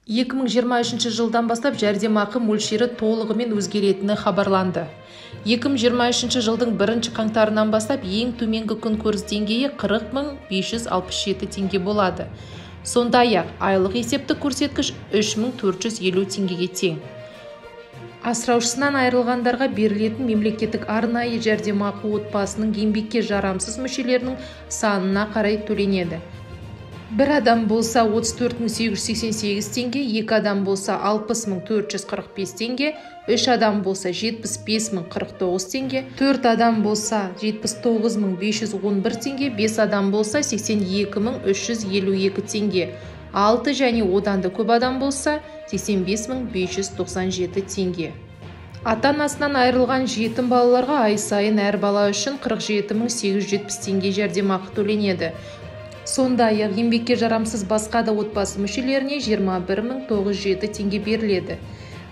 2023 жылдан бастап жәрдемақы мөлшері толығымен өзгеретіні хабарланды. 2023 жылдың 1 қаңтарынан бастап ең төменгі күнкөріс деңгейі 40.567 теңге болады. Сондай-ақ айлық есептік көрсеткіш 3.450 теңгеге тең. Асыраушысынан айырылғандарға берілетін мемлекеттік арнайы жәрдемақы отбасының еңбекке жарамсыз мүшелерінің санына қарай төленеді. Bir адам болса 34.888 теңге, 2 адам болса 60.445 теңге, 3 адам болса 75.049 теңге, 4 адам болса 79.511 теңге, 5 адам болса 82.352 теңге, 6 және одан да көп адам болса 85.597 теңге. Ата-анасынан айырылған жетім балаларға ай сайын әр бала үшін 47.870 теңге жәрдемақы төленеді. Сондай-ақ еңбекке жарамсыз басқа да отбасы мүшелеріне 21.907 теңге беріледі.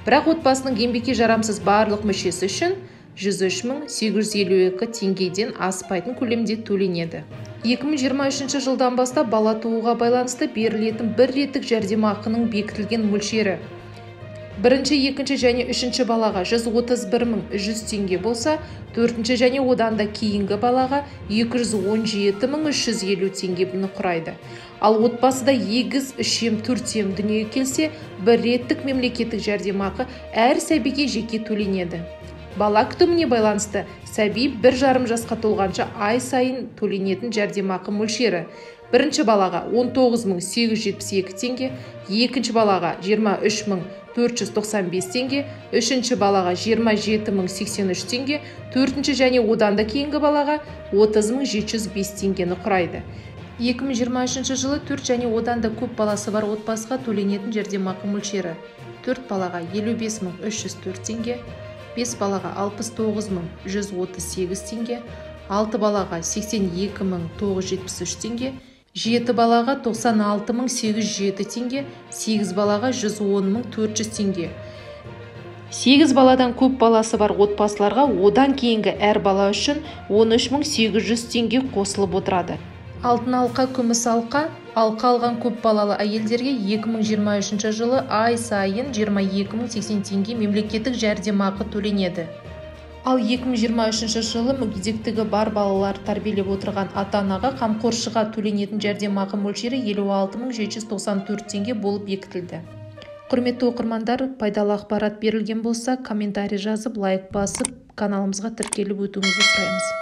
Бірақ отбасының еңбекке жарамсыз барлық мүшесі үшін 103.852 теңгеден аспайтын көлемде төленеді. 2023 жылдан бастап бала тууға байланысты берілетін бір реттік жәрдемақының бекітілген мөлшері. Бірінші, екінші және үшінші балаға 131.100 теңге болса, төртінші және одан да кейінгі балаға 217.350 теңгені құрайды. Ал отбасыда егіз, үшем, төртем дүниеге келсе, бір реттік мемлекеттік жәрдемақы әр сәбиге жеке төленеді. Бала күтіміне байланысты сәби 1,5 жасқа толғанша ай сайын төленетін жәрдемақы мөлшері. Бірінші балаға 19.872 теңге, екінші балаға 23.495 теңге, үшінші балаға 27.083 теңге, төртінші және одан да кейінгі балаға 30.705 теңгені құрайды. 2023 жылы 4 және одан да көп баласы бар отбасыға төленетін жәрдемақы мөлшері. 4 балаға 55.304 теңге, 5 балаға 69.138 теңге, 6 балаға 82.973 теңге, 7 балаға 96.807 теңге, 8 балаға 110.400 теңге. 8 баладан көп баласы бар отбасыларға одан кейінгі әр бала үшін 13.800 теңге қосылып отырады. Алтын алқа, күміс алқа алған көп балалы әйелдерге 2023 жылы ай сайын 22.080 теңге мемлекеттік жәрдемақы төленеді. Ал 2023 жылы мүгедектігі бар балалар тәрбиелеп отырған ата-анаға қамқоршыға төленетін жәрдемақы мөлшері 56.794 теңге болып бекітілді. Құрметті оқырмандар, пайдалы ақпарат берілген болса, комментарий жазып, лайк басып, каналымызға тіркеліп өтуіңізді сұраймыз.